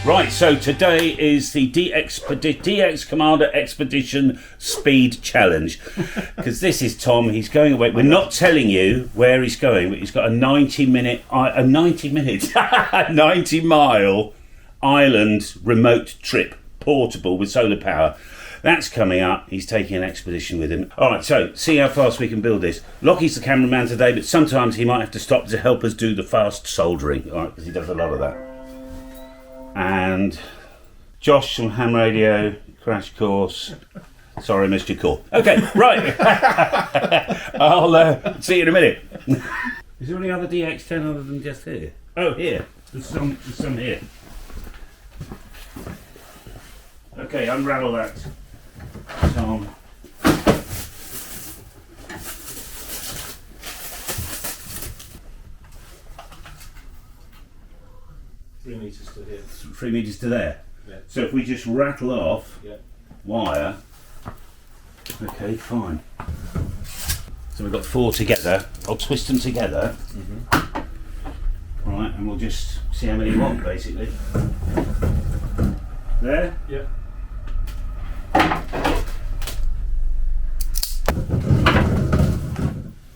Right, so today is the DX Commander Expedition Speed Challenge. Because this is Tom, he's going away. We're not telling you where he's going, but he's got a 90 mile island remote trip, portable with solar power. That's coming up. He's taking an expedition with him. All right, so see how fast we can build this. Lockie's the cameraman today, but sometimes he might have to stop to help us do the fast soldering, all right, because he does a lot of that. And Josh from Ham Radio Crash Course. Sorry, I missed your call. Okay, right. I'll see you in a minute. Is there any other DX10 other than just here? Oh, here. There's some here. Okay, unravel that, Tom. 3 metres to here. 3 metres to there? Yeah. So if we just rattle off wire, okay, fine. So we've got 4 together. I'll twist them together. Right, and we'll just see how many you want, basically. There? Yep.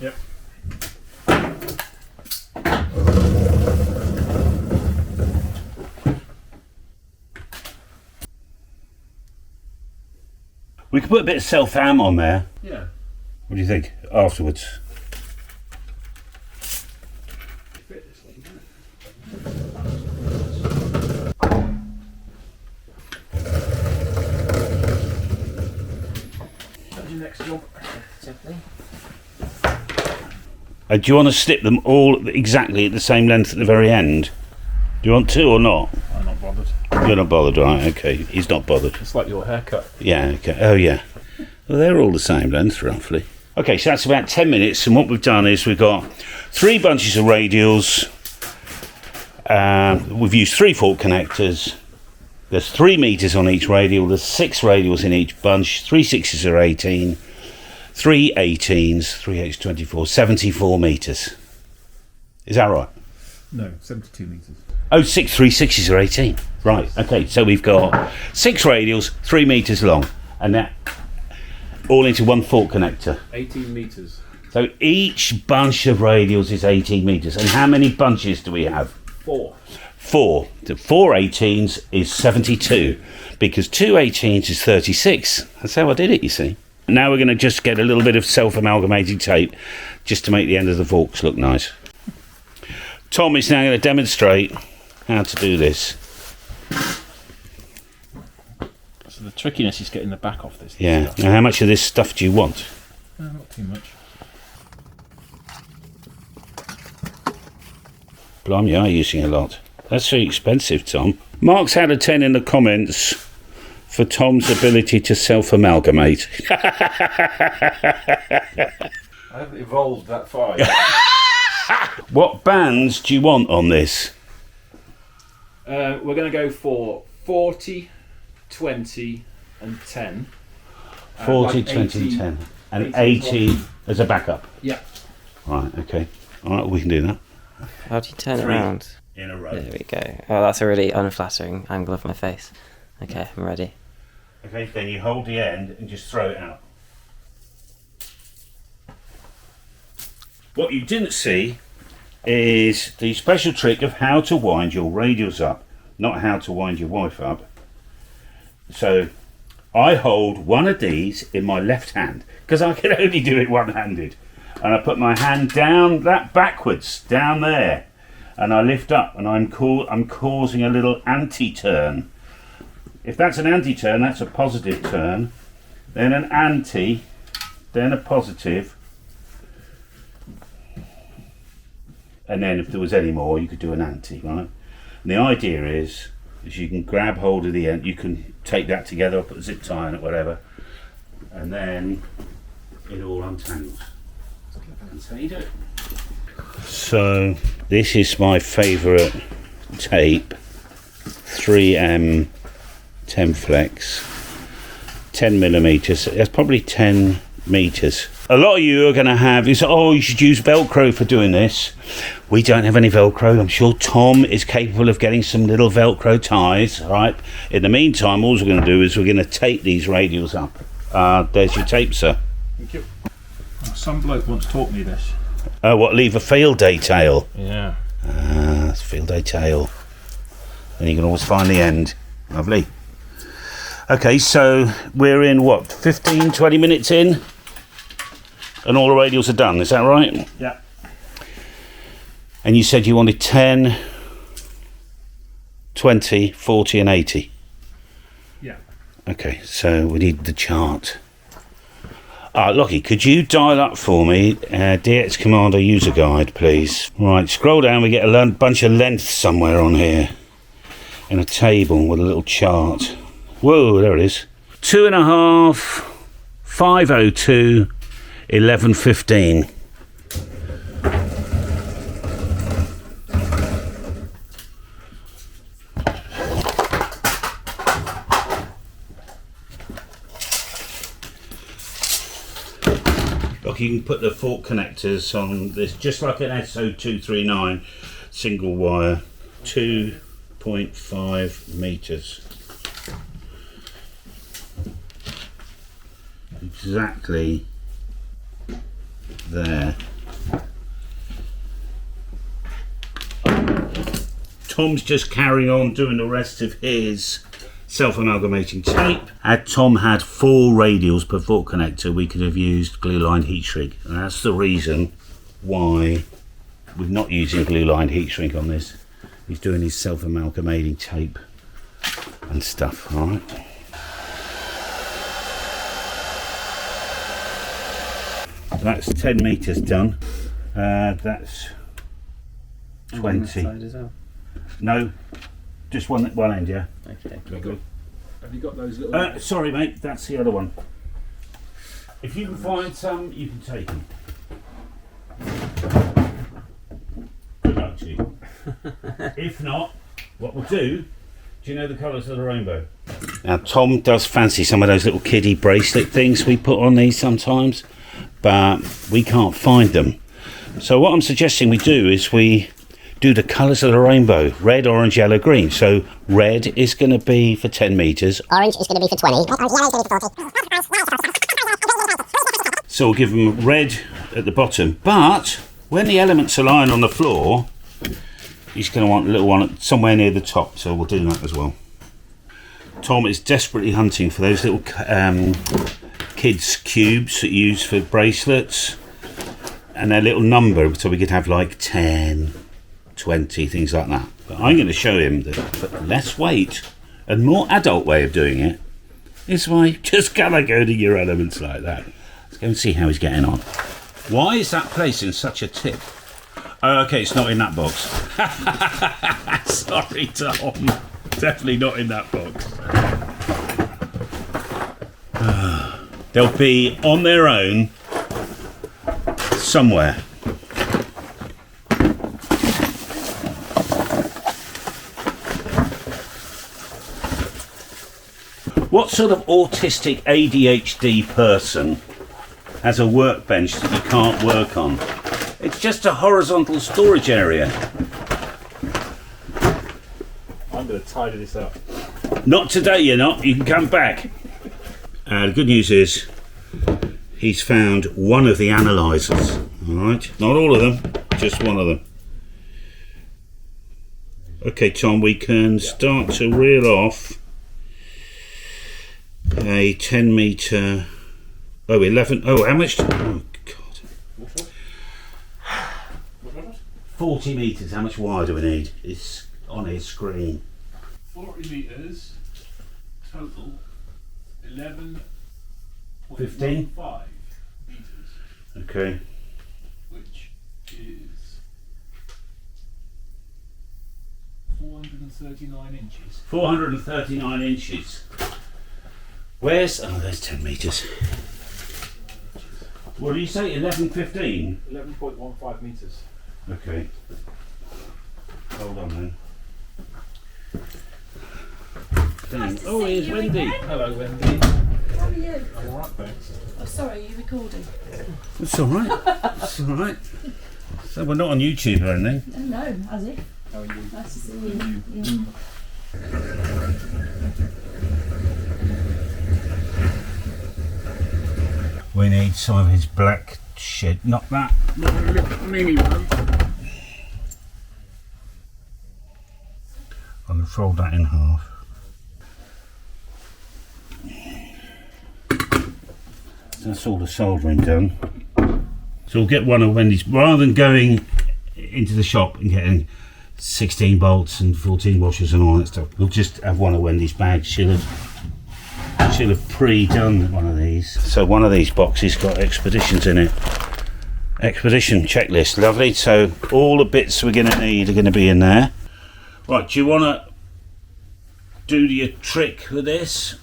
Yep. We could put a bit of self-am on there. Yeah. What do you think afterwards? That's your next job. Simply. Do you want to snip them all exactly at the same length at the very end? Do you want to or not? I'm not bothered. You're not bothered, right? Okay, he's not bothered. It's like your haircut. Yeah, okay. Oh, yeah. Well, they're all the same length, roughly. Okay, so that's about 10 minutes, and what we've done is we've got 3 bunches of radials. We've used 3 fork connectors. There's 3 metres on each radial. There's 6 radials in each bunch. 3 6s are 18. 3 18s, 3 8s 24, 74 metres. Is that right? No, 72 metres. Oh, 3 6s are 18. Right, okay, so we've got 6 radials, 3 metres long, and that all into 1 fork connector. 18 metres. So each bunch of radials is 18 metres. And how many bunches do we have? 4. 4. The 4 18s is 72, because 2 18s is 36. That's how I did it, you see. Now we're going to just get a little bit of self-amalgamating tape just to make the end of the forks look nice. Tom is now going to demonstrate how to do this. So the trickiness is getting the back off this. Yeah. Stuff. Now, how much of this stuff do you want? Not too much. Blimey, you are using a lot. That's very expensive, Tom. Mark's had a 10 in the comments for Tom's ability to self-amalgamate. I haven't evolved that far yet. What bands do you want on this? We're going to go for 40, 20 and 10. 40, like 20, 80, 10. And 80 80 as a backup. Yeah. Right, okay. All right, we can do that. How do you turn it 3 around? in a row. There we go. Oh, that's a really unflattering angle of my face. Okay, I'm ready. Okay, then you hold the end and just throw it out. What you didn't see is the special trick of how to wind your radials up, not how to wind your wife up. So I hold one of these in my left hand because I can only do it one-handed, and I put my hand down that backwards down there, and I lift up, and I'm causing a little anti-turn. If that's an anti-turn, that's a positive turn, then an anti, then a positive, and then if there was any more you could do an anti, right? And the idea is you can grab hold of the end, you can take that together, or put a zip tie on it, whatever, and then it all untangles. That's how you do it. So this is my favourite tape, 3M 10 flex, 10 millimeters. That's probably 10 meters. A lot of you are going to have is, oh, you should use Velcro for doing this. We don't have any Velcro. I'm sure Tom is capable of getting some little Velcro ties. All right. In the meantime, all we're going to do is we're going to tape these radials up. There's your tape, sir. Thank you. Oh, some bloke once taught me this. What? Leave a field day tail. Yeah. It's field day tail. Then you can always find the end. Lovely. Okay, so we're in what? 15, 20 minutes in, and all the radials are done. Is that right? Yeah. And you said you wanted 10, 20, 40 and 80. Yeah. Okay, so we need the chart. Lockie, could you dial up for me DX Commander user guide, please? Right, scroll down, we get a bunch of length somewhere on here. In a table with a little chart. Whoa, there it is. 2.5, 502, 1115. Look, you can put the fork connectors on this just like an SO239 single wire, 2.5 meters. Exactly there. Tom's just carrying on doing the rest of his self-amalgamating tape. Had Tom had 4 radials per fork connector, we could have used glue-lined heat shrink, and that's the reason why we're not using glue-lined heat shrink on this. He's doing his self-amalgamating tape and stuff. All right. That's 10 meters done. That's 20. No, just one end, yeah. Okay. Have you got those little... Sorry, mate, that's the other one. If you can find some, you can take them. Good luck to you. If not, what we'll do you know the colours of the rainbow? Now, Tom does fancy some of those little kiddie bracelet things we put on these sometimes, but we can't find them. So what I'm suggesting we do is we do the colours of the rainbow: red, orange, yellow, green. So red is going to be for 10 metres. Orange is going to be for 20. So we'll give them red at the bottom. But when the elements are lying on the floor, he's going to want a little one somewhere near the top. So we'll do that as well. Tom is desperately hunting for those little kids' cubes that you use for bracelets. And their little number, so we could have like 10, 20, things like that. But I'm going to show him that less weight and more adult way of doing it is by just gonna go to your elements like that. Let's go and see how he's getting on. Why is that place in such a tip? Oh, okay, it's not in that box. Sorry, Tom. Definitely not in that box. They'll be on their own somewhere. What sort of autistic ADHD person has a workbench that you can't work on? It's just a horizontal storage area. I'm going to tidy this up. Not today, you're not. You can come back. The good news is he's found one of the analyzers. All right, not all of them, just one of them. Okay, Tom, we can start to reel off a 10 metre. Oh, 11. Oh, how much? Oh, God. 40 metres. How much wire do we need? It's on his screen. 40 metres total. 11.15 15? metres, Okay. which is 439 inches. 439 inches. Where's... Oh, there's 10 metres. What did you say? 11.15? 11.15 metres. Okay. Hold on then. Oh, here's Wendy. Hello, Wendy. How are you? I'm alright, thanks. Oh, sorry, are you recording? It's all right. It's all right. So we're not on YouTube or anything. No, has it? How are you? Nice to see you. Yeah. We need some of his black shit, not that little mini one. I'm going to fold that in half. That's all the soldering done. So we'll get one of Wendy's, rather than going into the shop and getting 16 bolts and 14 washers and all that stuff, we'll just have one of Wendy's bags. She'll have pre-done one of these. So one of these boxes got expeditions in it. Expedition checklist, lovely. So all the bits we're going to need are going to be in there. Right, do you want to do your trick with this?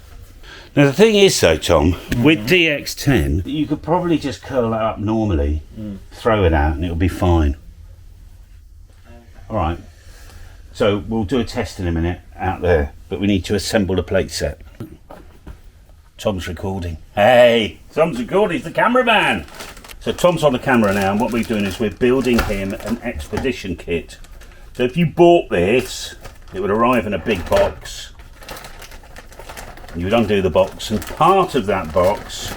Now the thing is though, Tom, with DX10, you could probably just curl that up normally, throw it out and it'll be fine. Alright, so we'll do a test in a minute out there, but we need to assemble the plate set. Tom's recording. Hey, Tom's recording, he's the cameraman! So Tom's on the camera now, and what we're doing is we're building him an expedition kit. So if you bought this, it would arrive in a big box. You would undo the box, and part of that box,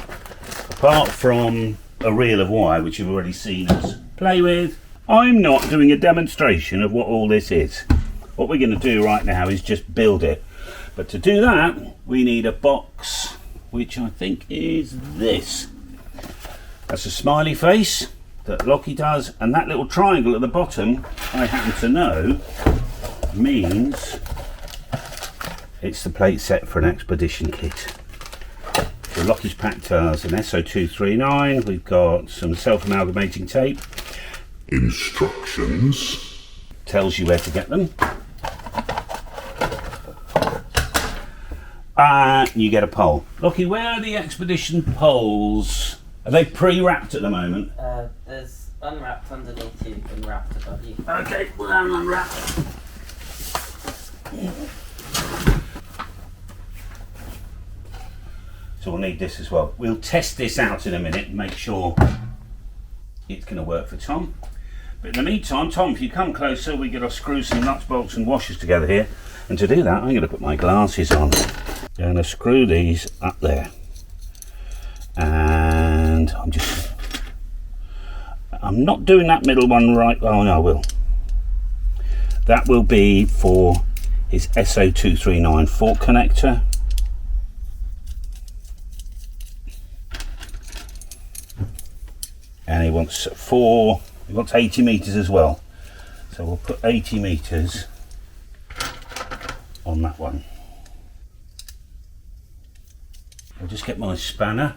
apart from a reel of wire, which you've already seen us play with, I'm not doing a demonstration of what all this is. What we're going to do right now is just build it. But to do that, we need a box, which I think is this. That's a smiley face that Lockie does, and that little triangle at the bottom, I happen to know, means it's the plate set for an expedition kit. So Lockie's packed us an SO239, we've got some self-amalgamating tape. Instructions. Tells you where to get them. You get a pole. Lockie, where are the expedition poles? Are they pre-wrapped at the moment? There's unwrapped underneath you and wrapped above you. Okay, well I'm unwrapped. So we'll need this as well. We'll test this out in a minute and make sure it's going to work for Tom. But in the meantime, Tom, if you come closer, we're going to screw some nuts, bolts and washers together here. And to do that, I'm going to put my glasses on. I'm going to screw these up there. And I'm not doing that middle one right. Oh no, I will. That will be for his SO239 fork connector. And he wants 80 meters as well. So we'll put 80 meters on that one. I'll just get my spanner.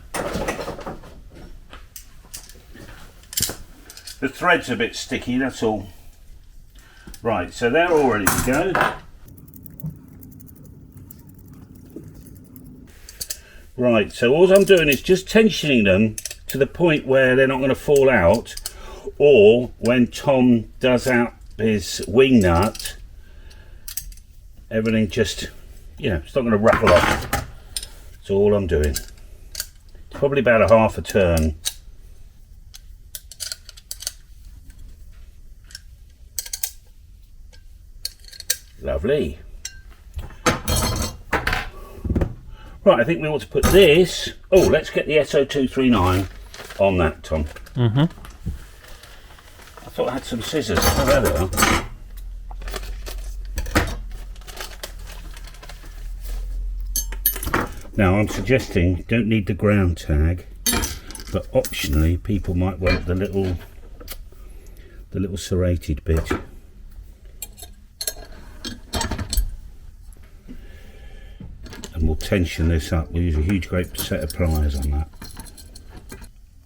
The thread's a bit sticky, that's all. Right, so they're all ready to go. Right, so all I'm doing is just tensioning them to the point where they're not going to fall out, or when Tom does out his wing nut, everything just, it's not going to rattle off. That's all I'm doing. It's probably about a half a turn. Lovely. Right, I think we want to put this. Oh, let's get the SO239 on that, Tom. I thought I had some scissors. Oh, there they are. Now, I'm suggesting you don't need the ground tag, but optionally, people might want the little serrated bit. And we'll tension this up. We'll use a huge great set of pliers on that.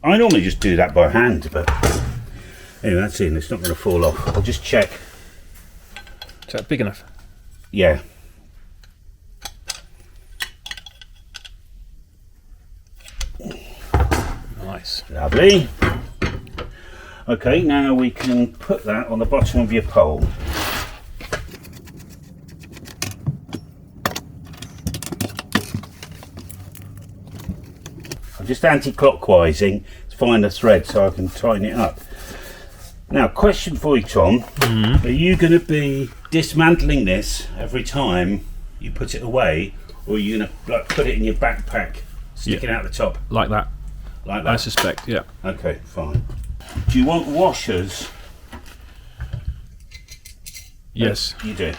I normally just do that by hand, but anyway, that's in. It's not going to fall off. I'll just check. Is that big enough? Yeah. Nice. Lovely. Okay, now we can put that on the bottom of your pole. I'm just anti-clockwise-ing to find the thread so I can tighten it up. Now, question for you, Tom. Are you going to be dismantling this every time you put it away, or are you going to like, put it in your backpack, sticking out the top? Like that. Like I that? suspect, yeah. Okay, fine. Do you want washers? Yes, You do.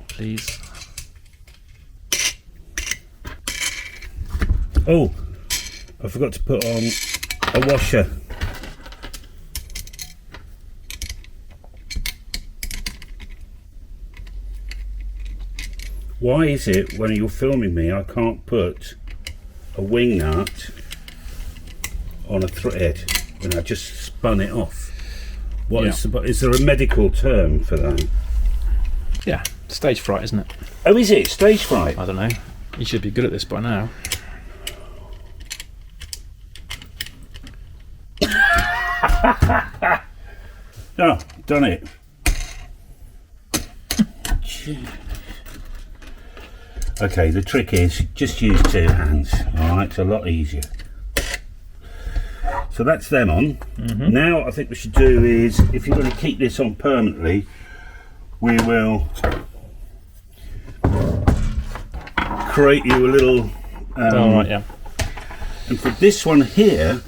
please. Oh, I forgot to put on a washer. Why is it when you're filming me I can't put a wing nut on a thread when I just spun it off? Is there a medical term for that? Yeah, stage fright, isn't it? Oh, is it? Stage fright? I don't know. You should be good at this by now. No, done it. Okay, the trick is just use 2 hands. Alright, it's a lot easier. So that's them on. Now I think we should do is, if you're going to keep this on permanently, we will create you a little Alright, yeah. and for this one here,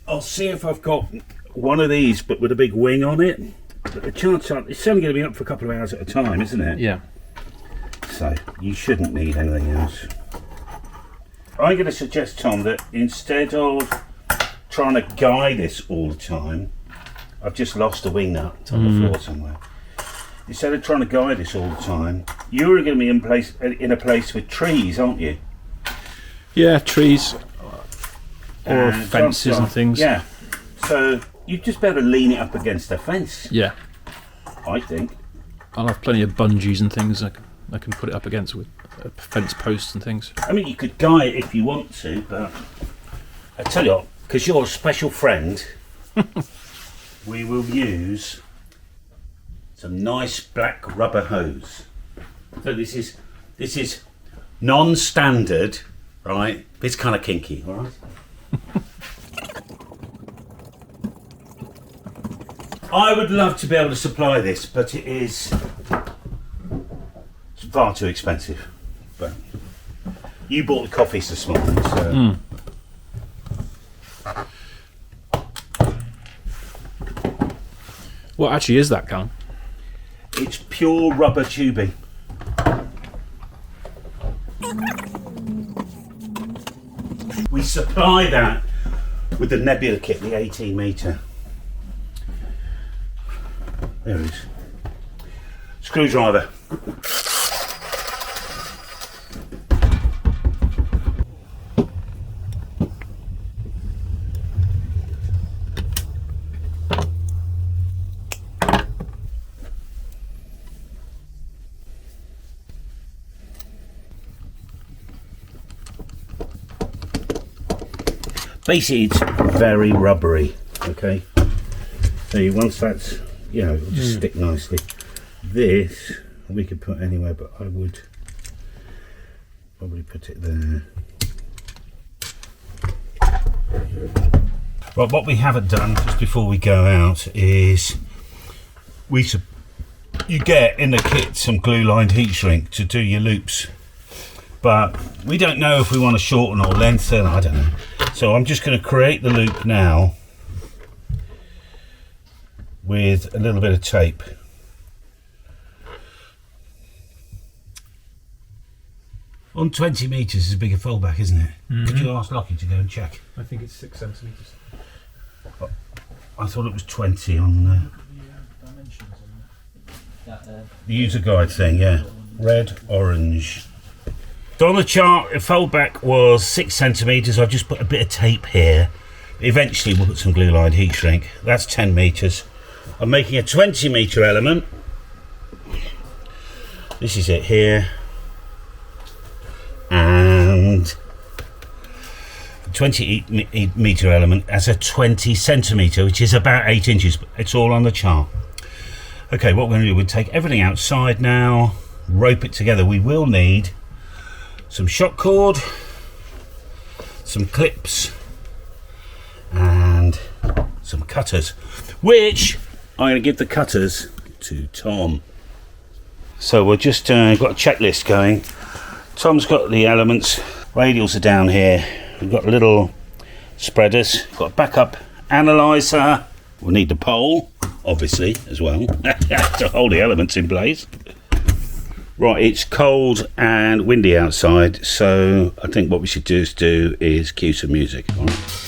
I'll see if I've got one of these but with a big wing on it. But the chance are, it's only going to be up for a couple of hours at a time, isn't it? Yeah. So you shouldn't need anything else. I'm going to suggest, Tom, that instead of trying to guide this all the time, I've just lost a wing nut on the floor somewhere. Instead of trying to guide this all the time, you're going to be in a place with trees, aren't you? Yeah, trees or And fences and things. Yeah. So you just better lean it up against a fence, Yeah. I think. I'll have plenty of bungees and things I can put it up against with fence posts and things. I mean, you could guide it if you want to, but I tell you what, because you're a special friend, we will use some nice black rubber hose. So this is non-standard, right? It's kind of kinky, all right? I would love to be able to supply this, but it's far too expensive. But you bought the coffees this morning, so. What actually is that, Callum? It's pure rubber tubing. We supply that with the Nebula kit, the 18 metre. There it is. Screwdriver. Basically, it's very rubbery. Okay. So once that's, you know, it'll just stick nicely. This we could put anywhere, but I would probably put it there. Right, what we haven't done just before we go out is you get in the kit some glue-lined heat shrink to do your loops, but we don't know if we want to shorten or lengthen. I don't know. So I'm just going to create the loop now with a little bit of tape. On 20 metres is a bigger foldback, isn't it? Could you ask Lockie to go and check? I think it's 6 centimetres. I thought it was 20 on the user guide thing, yeah. Red, orange. So on the chart, the foldback was 6 centimetres. I've just put a bit of tape here. Eventually we'll put some glue-lined heat shrink. That's 10 metres. I'm making a 20 metre element. This is it here. And 20 metre element as a 20 centimetre, which is about 8 inches. It's all on the chart. Okay, what we're going to do, we'll take everything outside now, rope it together. We will need some shock cord, some clips, and some cutters. which I'm going to give the cutters to Tom. So we've just got a checklist going. Tom's got the elements, radials are down here. We've got little spreaders, got a backup analyzer. We'll need the pole, obviously, as well, to hold the elements in place. Right, it's cold and windy outside, so I think what we should do is cue some music. All right.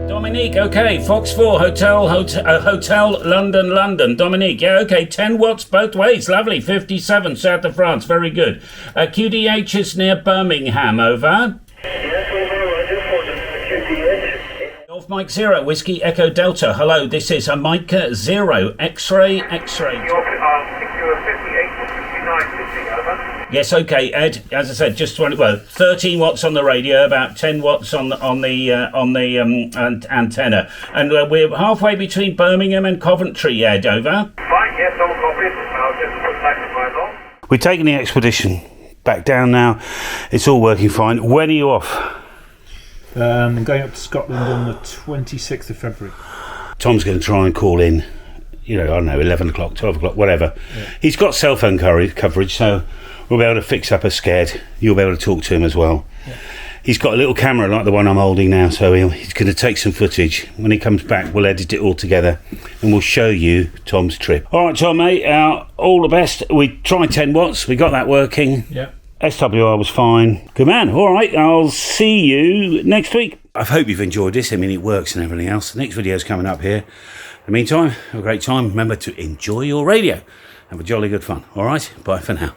Dominique, okay, Fox 4, Hotel, London. Dominique, yeah, okay, 10 watts both ways, lovely, 57, south of France, very good. QDH is near Birmingham, over. Yes, over, I just wanted the QTH. Golf Mike 0, Whiskey Echo Delta, hello, this is a Mike 0, X-ray. You're 58 or 59, 50, over. Yes, okay, Ed. As I said, just 13 watts on the radio, about 10 watts on the antenna, and we're halfway between Birmingham and Coventry. Ed, over. Fine, yes, all copies. I'll just put that in my log. We're taking the expedition back down now. It's all working fine. When are you off? I'm going up to Scotland on the 26th of February. Tom's going to try and call in. I don't know, 11 o'clock, 12 o'clock, whatever. Yeah. He's got cell phone coverage, so we'll be able to fix up a scad. You'll be able to talk to him as well. Yeah. He's got a little camera like the one I'm holding now, so he's going to take some footage. When he comes back, we'll edit it all together and we'll show you Tom's trip. All right, Tom, mate, all the best. We tried 10 watts. We got that working. Yeah. SWR was fine. Good man. All right, I'll see you next week. I hope you've enjoyed this. I mean, it works and everything else. The next video's coming up here. In the meantime, have a great time. Remember to enjoy your radio. Have a jolly good fun. All right, bye for now.